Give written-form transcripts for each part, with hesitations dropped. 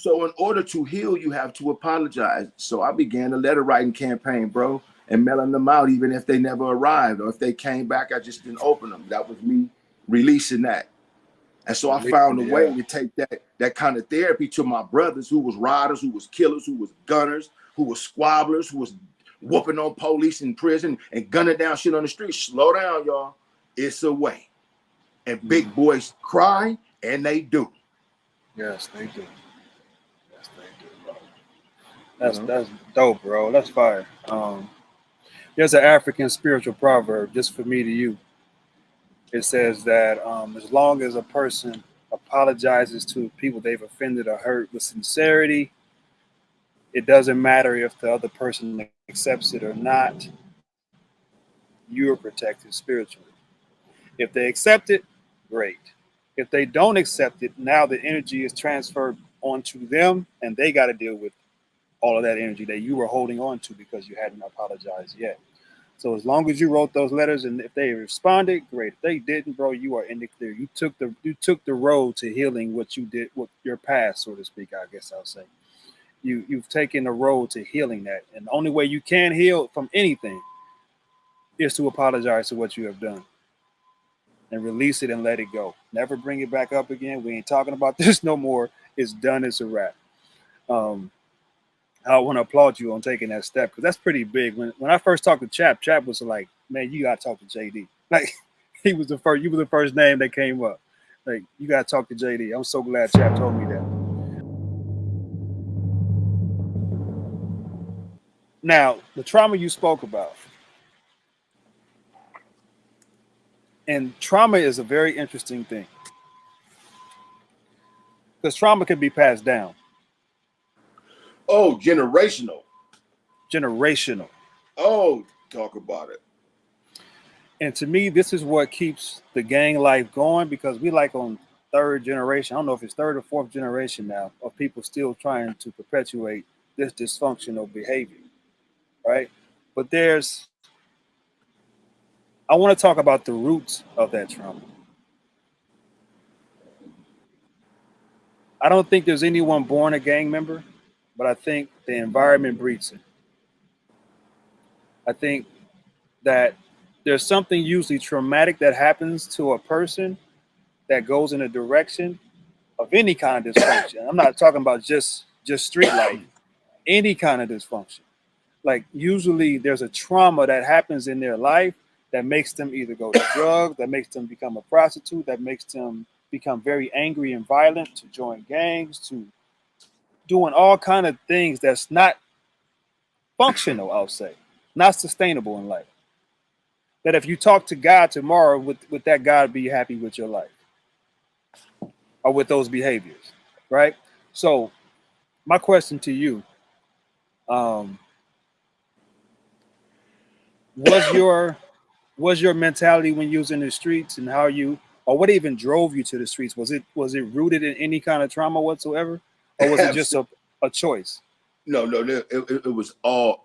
So in order to heal, you have to apologize. So I began a letter writing campaign, bro, and mailing them out, even if they never arrived, or if they came back, I just didn't open them. That was me releasing that. And so I found a way to take that kind of therapy to my brothers who was riders, who was killers, who was gunners, who was squabblers, who was whooping on police in prison and gunning down shit on the street. Slow down, y'all. It's a way. And big boys cry, and they do. Yes, they do. Yes, they do, bro. That's dope, bro. That's fire. There's an African spiritual proverb, just for me to you. It says that as long as a person apologizes to people they've offended or hurt with sincerity, it doesn't matter if the other person accepts it or not, you are protected spiritually. If they accept it, great. If they don't accept it, now the energy is transferred onto them and they got to deal with all of that energy that you were holding on to because you hadn't apologized yet. So as long as you wrote those letters and if they responded, great. If they didn't, bro, you are in the clear. You took the road to healing what you did, what your past, so to speak, I guess I'll say. You've taken the road to healing that. And the only way you can heal from anything is to apologize for what you have done and release it and let it go. Never bring it back up again. We ain't talking about this no more. It's done. It's a wrap. I want to applaud you on taking that step because that's pretty big. When I first talked to Chap was like, man, you got to talk to JD. Like you was the first name that came up. Like, you got to talk to JD. I'm so glad Chap told me that. Now, the trauma you spoke about. And trauma is a very interesting thing. Because trauma can be passed down. Oh, generational. Generational. Oh, talk about it. And to me, this is what keeps the gang life going because we like on third generation. I don't know if it's third or fourth generation now of people still trying to perpetuate this dysfunctional behavior, right? But I want to talk about the roots of that trauma. I don't think there's anyone born a gang member, but I think the environment breeds it. I think that there's something usually traumatic that happens to a person that goes in a direction of any kind of dysfunction. I'm not talking about just street life, any kind of dysfunction. Like usually there's a trauma that happens in their life that makes them either go to drugs, that makes them become a prostitute, that makes them become very angry and violent, to join gangs, to doing all kind of things that's not functional, I'll say, not sustainable in life. That if you talk to God tomorrow, would that God be happy with your life or with those behaviors, right? So my question to you, was your mentality when you was in the streets and how you, or what even drove you to the streets? Was it rooted in any kind of trauma whatsoever? Or was it just a choice? No, it was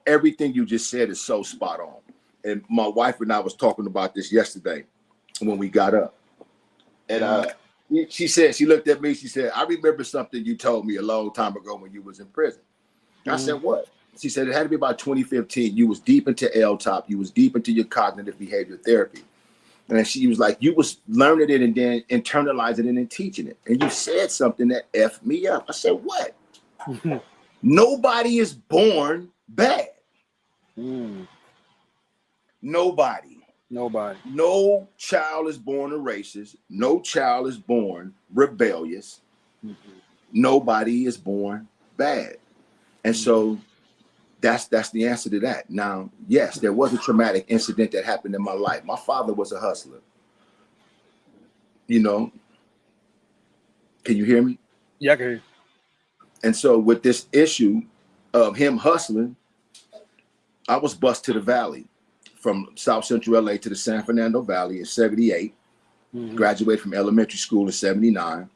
everything you just said is so spot on. And my wife and I was talking about this yesterday when we got up. And she said, she looked at me, she said, I remember something you told me a long time ago when you was in prison. I said, what? She said, it had to be about 2015. You was deep into L-top. You was deep into your cognitive behavior therapy. And she was like, you was learning it and then internalizing it and teaching it. And you said something that effed me up. I said, what? Nobody is born bad. Nobody. No child is born a racist. No child is born rebellious. Nobody is born bad. And so that's the answer to that. Now, yes, there was a traumatic incident that happened in my life. My father was a hustler. You know, can you hear me? Yeah, I can hear you. And so with this issue of him hustling, I was bused to the valley from South Central LA to the San Fernando Valley in 78, graduated from elementary school in 79.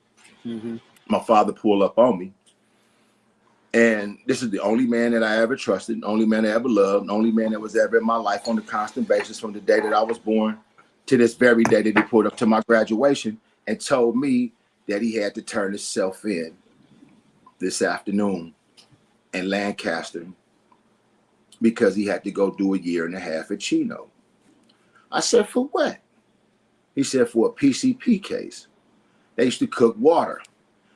My father pulled up on me. And this is the only man that I ever trusted, the only man I ever loved, the only man that was ever in my life on a constant basis from the day that I was born to this very day that he pulled up to my graduation and told me that he had to turn himself in. this afternoon in Lancaster because he had to go do a year and a half at Chino. I said, for what? He said, for a PCP case. They used to cook water.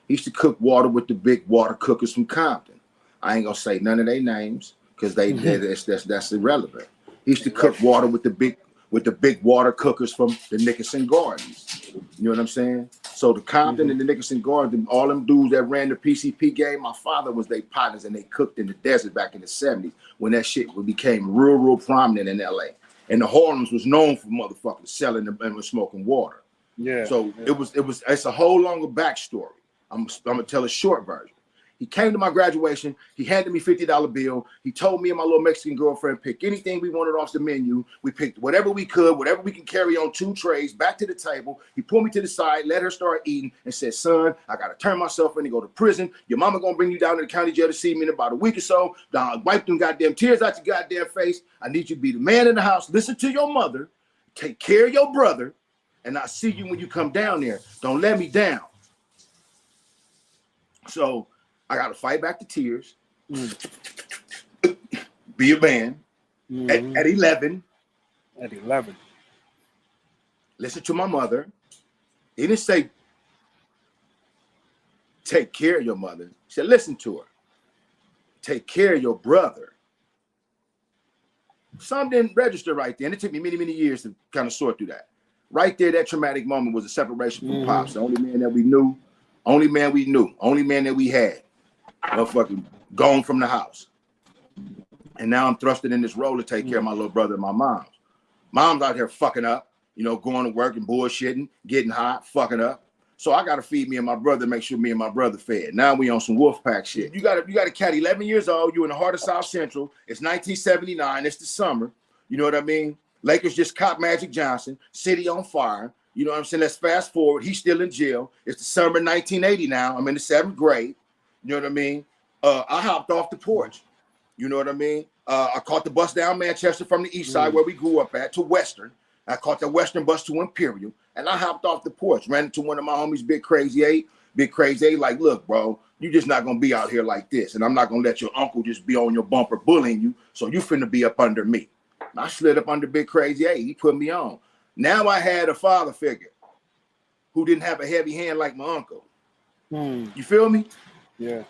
He used to cook water with the big water cookers from Compton. I ain't gonna say none of their names because that's irrelevant. He used to cook water with the big water cookers from the Nickerson Gardens. You know what I'm saying? So the Compton and the Nickerson Gardens, all them dudes that ran the PCP game, my father was their partners, and they cooked in the desert back in the 70s when that shit became real prominent in LA. And the Harlems was known for motherfuckers selling and smoking water. Yeah. So it's a whole longer backstory. I'm gonna tell a short version. He came to my graduation. He handed me $50 bill. He told me and my little Mexican girlfriend, pick anything we wanted off the menu. We picked whatever we could, whatever we can carry on 2 trays back to the table. He pulled me to the side, let her start eating, and said, son, I got to turn myself in and go to prison. Your mama going to bring you down to the county jail to see me in about a week or so. Wipe them goddamn tears out your goddamn face. I need you to be the man in the house. Listen to your mother. Take care of your brother. And I'll see you when you come down there. Don't let me down. So I got to fight back the tears. Be a man. At 11. At 11. Listen to my mother. He didn't say, take care of your mother. He said, listen to her. Take care of your brother. Some didn't register right there. And it took me many years to kind of sort through that. Right there, that traumatic moment was a separation from Pops. The only man that we knew. Only man that we had. Motherfucking gone from the house. And now I'm thrusted in this role to take care of my little brother and my mom. Mom's out here fucking up, you know, going to work and bullshitting, getting hot, fucking up. So I gotta feed me and my brother, make sure me and my brother fed. Now we on some wolf pack shit. You got a cat 11 years old, you in the heart of South Central. It's 1979, it's the summer. You know what I mean? Lakers just caught Magic Johnson, city on fire. You know what I'm saying? Let's fast forward. He's still in jail. It's the summer 1980 now. I'm in the 7th grade. You know what I mean? I hopped off the porch. You know what I mean? I caught the bus down Manchester from the east side where we grew up at to Western. I caught the Western bus to Imperial, and I hopped off the porch, ran into one of my homies, Big Crazy A, like, look, bro, you just not gonna be out here like this, and I'm not gonna let your uncle just be on your bumper bullying you, so you finna be up under me. And I slid up under Big Crazy A. He put me on. Now I had a father figure who didn't have a heavy hand like my uncle. You feel me? Yeah.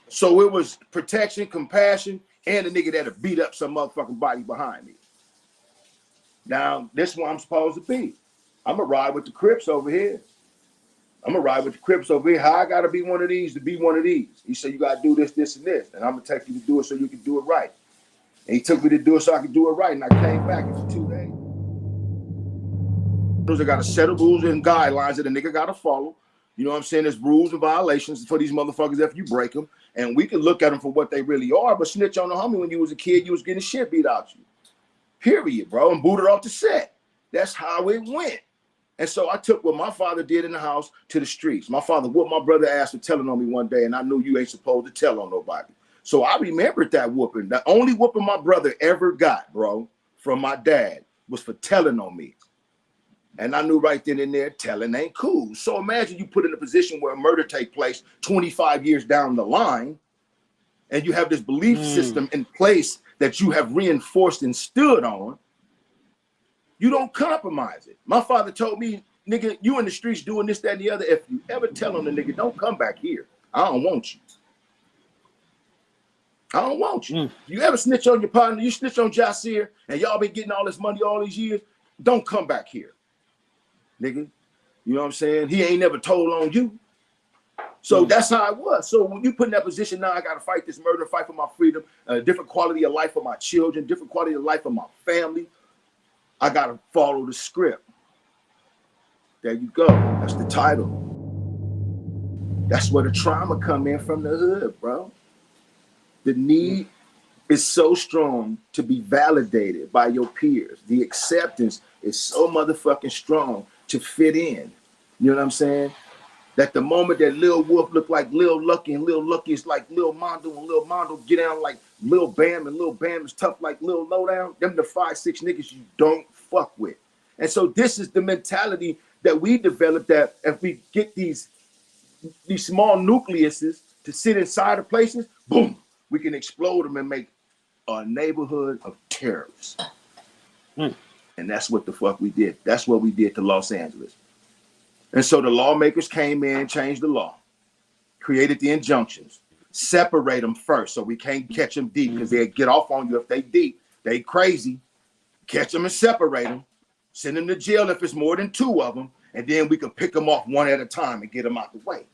So it was protection, compassion, and a nigga that'll beat up some motherfucking body behind me. Now, this is where I'm supposed to be. I'm going to ride with the Crips over here. How I got to be one of these to be one of these? He said, you got to do this, this, and this. And I'm going to take you to do it so you can do it right. And he took me to do it so I could do it right. And I came back in 2 days. I got a set of rules and guidelines that a nigga got to follow. You know what I'm saying? There's rules and violations for these motherfuckers if you break them. And we can look at them for what they really are. But snitch on the homie when you was a kid, you was getting shit beat out you. Period, bro. And booted off the set. That's how it went. And so I took what my father did in the house to the streets. My father whooped my brother ass for telling on me one day, and I knew you ain't supposed to tell on nobody. So I remembered that whooping. The only whooping my brother ever got, bro, from my dad was for telling on me. And I knew right then and there, telling ain't cool. So imagine you put in a position where a murder take place 25 years down the line, and you have this belief system in place that you have reinforced and stood on. You don't compromise it. My father told me, nigga, you in the streets doing this, that, and the other. If you ever tell on the nigga, don't come back here. I don't want you. I don't want you. You ever snitch on your partner, you snitch on Jasir, and y'all been getting all this money all these years, don't come back here. Nigga, you know what I'm saying? He ain't never told on you. So that's how it was. So when you put in that position, now I got to fight this murder, fight for my freedom, a different quality of life for my children, different quality of life for my family. I got to follow the script. There you go. That's the title. That's where the trauma come in from the hood, bro. The need is so strong to be validated by your peers. The acceptance is so motherfucking strong to fit in. You know what I'm saying? That the moment that Lil Wolf look like Lil Lucky and Lil Lucky is like Lil Mondo and Lil Mondo get down like Lil Bam and Lil Bam is tough like Lil Lowdown, them the 5-6 niggas you don't fuck with. And so this is the mentality that we developed, that if we get these these small nucleuses to sit inside of places, boom, we can explode them and make a neighborhood of terrorists. And that's what the fuck we did. That's what we did to Los Angeles. And so the lawmakers came in, changed the law, created the injunctions, separate them first so we can't catch them deep because they'll get off on you if they deep. They crazy. Catch them and separate them. Send them to jail if it's more than 2 of them. And then we can pick them off one at a time and get them out the way.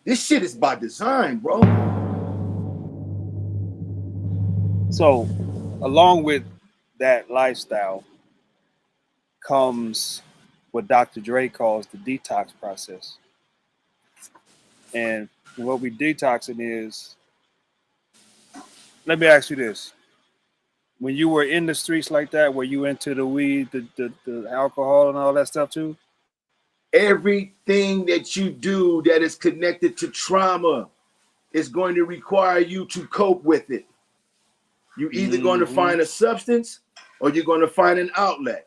This shit is by design, bro. So, along with that lifestyle comes what Dr. Dre calls the detox process. And what we detoxing is, let me ask you this. When you were in the streets like that, were you into the weed, the alcohol and all that stuff too? Everything that you do that is connected to trauma is going to require you to cope with it. You're either going to find a substance or you're going to find an outlet.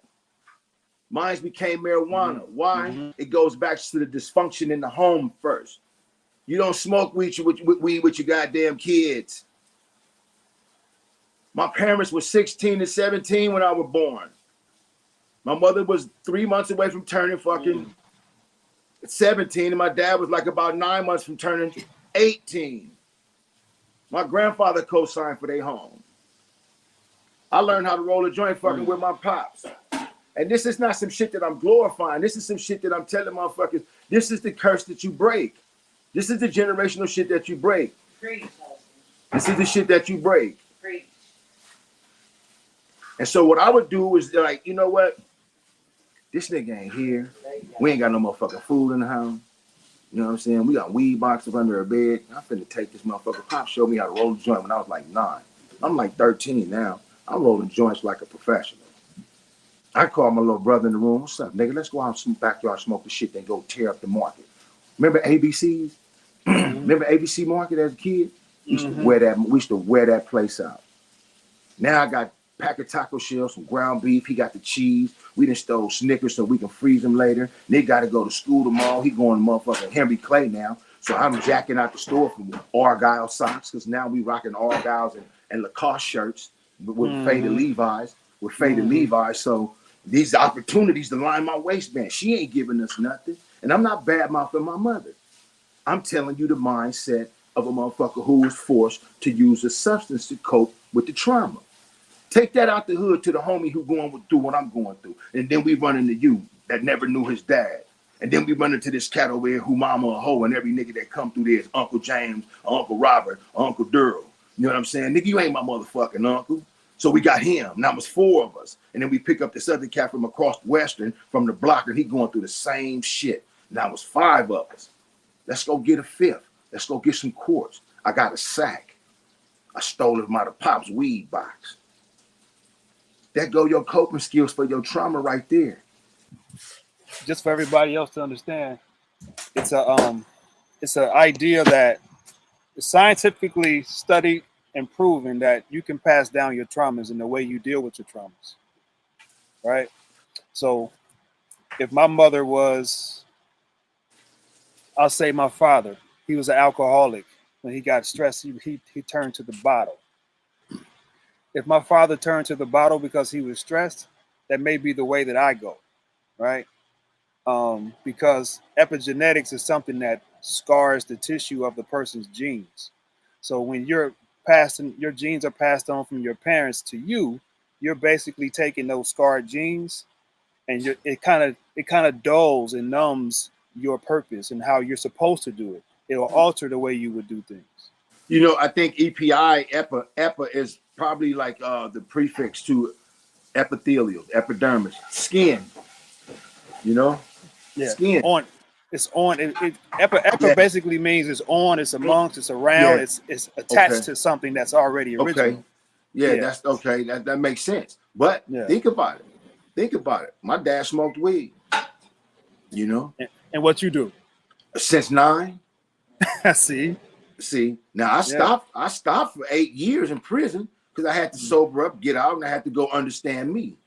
Mine became marijuana. Why? It goes back to the dysfunction in the home first. You don't smoke weed with your goddamn kids. My parents were 16 and 17 when I was born. My mother was 3 months away from turning fucking 17, and my dad was like about 9 months from turning 18. My grandfather co-signed for their home. I learned how to roll a joint fucking with my pops. And this is not some shit that I'm glorifying. This is some shit that I'm telling motherfuckers, this is the curse that you break. This is the generational shit that you break. This is the shit that you break. And so what I would do is like, you know what? This nigga ain't here. We ain't got no motherfucking food in the house. You know what I'm saying? We got weed boxes under a bed. I'm finna take this motherfucker. Pop showed me how to roll a joint when I was like 9. I'm like 13 now. I'm rolling joints like a professional. I call my little brother in the room. What's up, nigga? Let's go out in the backyard, smoke the shit, then go tear up the market. Remember ABC's? Remember ABC Market as a kid? We used to wear that place out. Now I got pack of taco shells, some ground beef. He got the cheese. We done stole Snickers so we can freeze them later. They got to go to school tomorrow. He going to motherfucking Henry Clay now. So I'm jacking out the store from Argyle socks because now we rocking Argyles and Lacoste shirts with faded Levi's. So these opportunities to line my waistband. She ain't giving us nothing. And I'm not bad mouthing my mother. I'm telling you the mindset of a motherfucker who was forced to use a substance to cope with the trauma. Take that out the hood to the homie who going through what I'm going through. And then we run into you that never knew his dad. And then we run into this cat over here who mama a hoe, and every nigga that come through there is Uncle James, or Uncle Robert, or Uncle Durrell. You know what I'm saying? Nigga, you ain't my motherfucking uncle. So we got him. Now it's 4 of us. And then we pick up this other cat from across Western from the block, and he going through the same shit. Now it's 5 of us. Let's go get a 5th. Let's go get some quartz. I got a sack. I stole it from out of Pop's weed box. That go your coping skills for your trauma right there. Just for everybody else to understand, it's an idea that is scientifically studied and proven that you can pass down your traumas in the way you deal with your traumas, right? So if my mother was, I'll say my father, he was an alcoholic. When he got stressed, he turned to the bottle. If my father turned to the bottle because he was stressed, that may be the way that I go, right? Because epigenetics is something that scars the tissue of the person's genes. So when your genes are passed on from your parents to you, you're basically taking those scarred genes, and it kind of dulls and numbs your purpose and how you're supposed to do it. It will alter the way you would do things. You know, I think epi is probably like the prefix to epithelial, epidermis, skin. You know, skin. On. It's on. Epi basically means it's on. It's amongst. It's around. It's attached to something that's already original. Okay. Yeah, that's okay. That makes sense. But think about it. Think about it. My dad smoked weed. You know. And what you do? Since 9. See. Now I stopped for 8 years in prison because I had to sober up, get out, and I had to go understand me.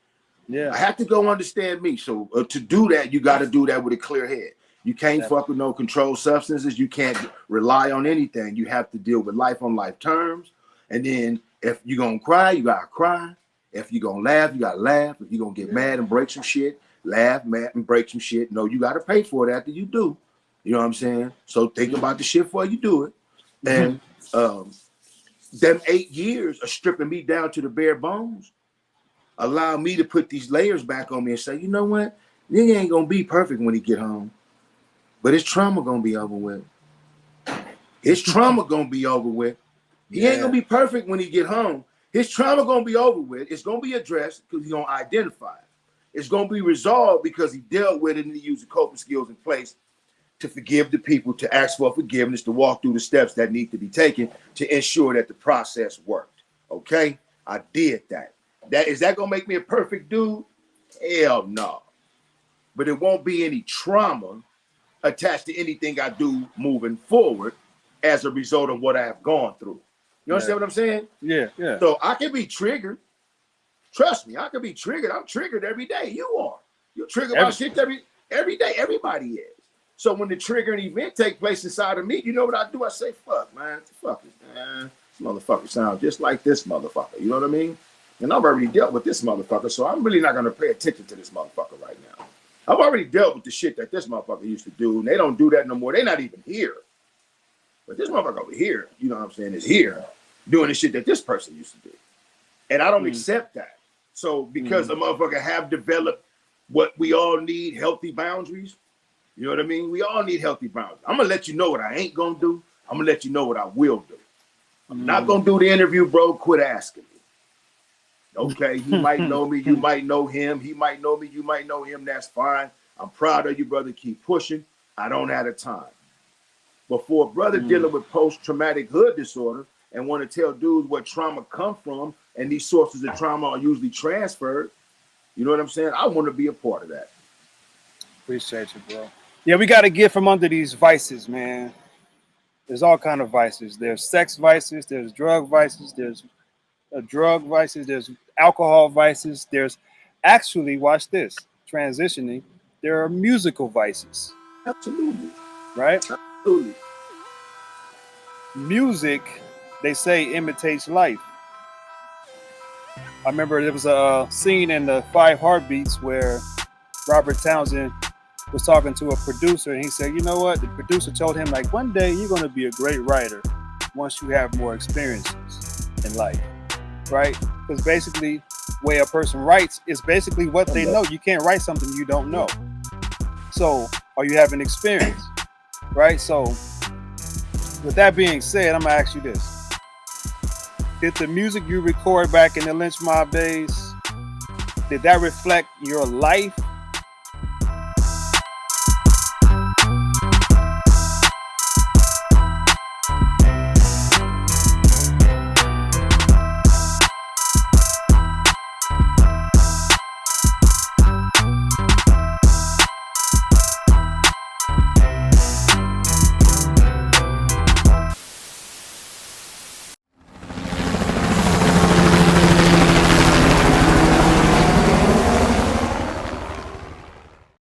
Yeah. I had to go understand me. So to do that, you got to do that with a clear head. You can't fuck with no controlled substances. You can't rely on anything. You have to deal with life on life terms. And then if you're gonna cry, you gotta cry. If you're gonna laugh, you gotta laugh. If you're gonna get mad and break some shit, laugh, mad, and break some shit. No, you gotta pay for it after you do. You know what I'm saying? So think about the shit before you do it. And them 8 years of stripping me down to the bare bones allow me to put these layers back on me and say, you know what? Nigga ain't gonna be perfect when he get home, but his trauma gonna be over with. His trauma gonna be over with. He ain't gonna be perfect when he get home. His trauma gonna be over with. It's gonna be addressed because he's gonna identify it. It's gonna be resolved because he dealt with it and he used the coping skills in place to forgive the people, to ask for forgiveness, to walk through the steps that need to be taken to ensure that the process worked. Okay, I did that. Is that gonna make me a perfect dude? Hell no. But it won't be any trauma attached to anything I do moving forward as a result of what I have gone through. You understand what I'm saying? Yeah, yeah. So I can be triggered. Trust me, I can be triggered. I'm triggered every day. You are. You're triggered by shit every day. Everybody is. So when the triggering event take place inside of me, you know what I do? I say, fuck, man. Fuck it, man. This motherfucker sounds just like this motherfucker. You know what I mean? And I've already dealt with this motherfucker, so I'm really not going to pay attention to this motherfucker right now. I've already dealt with the shit that this motherfucker used to do, and they don't do that no more. They're not even here. But this motherfucker over here, you know what I'm saying, is here doing the shit that this person used to do. And I don't accept that. So because the motherfucker have developed what we all need, healthy boundaries, you know what I mean? We all need healthy boundaries. I'm going to let you know what I ain't going to do. I'm going to let you know what I will do. I'm not going to do the interview, bro. Quit asking me. Okay, you might know me, you might know him. He might know me, you might know him. That's fine. I'm proud of you, brother. Keep pushing. I don't have the time. But for a brother dealing with post-traumatic hood disorder and want to tell dudes what trauma come from, and these sources of trauma are usually transferred, you know what I'm saying? I want to be a part of that. Appreciate you, bro. Yeah, we got to get from under these vices, man. There's all kind of vices. There's sex vices. There's drug vices. There's drug vices. There's alcohol vices. There's actually, watch this, transitioning, there are musical vices. Absolutely. Right? Absolutely. Music, they say, imitates life. I remember there was a scene in the 5 Heartbeats where Robert Townsend was talking to a producer, and he said, you know what? The producer told him, like, one day you're going to be a great writer once you have more experiences in life, right? Because basically, way a person writes is basically what they know. You can't write something you don't know. So, are you having experience, right? So, with that being said, I'm going to ask you this. Did the music you record back in the Lynch Mob days, did that reflect your life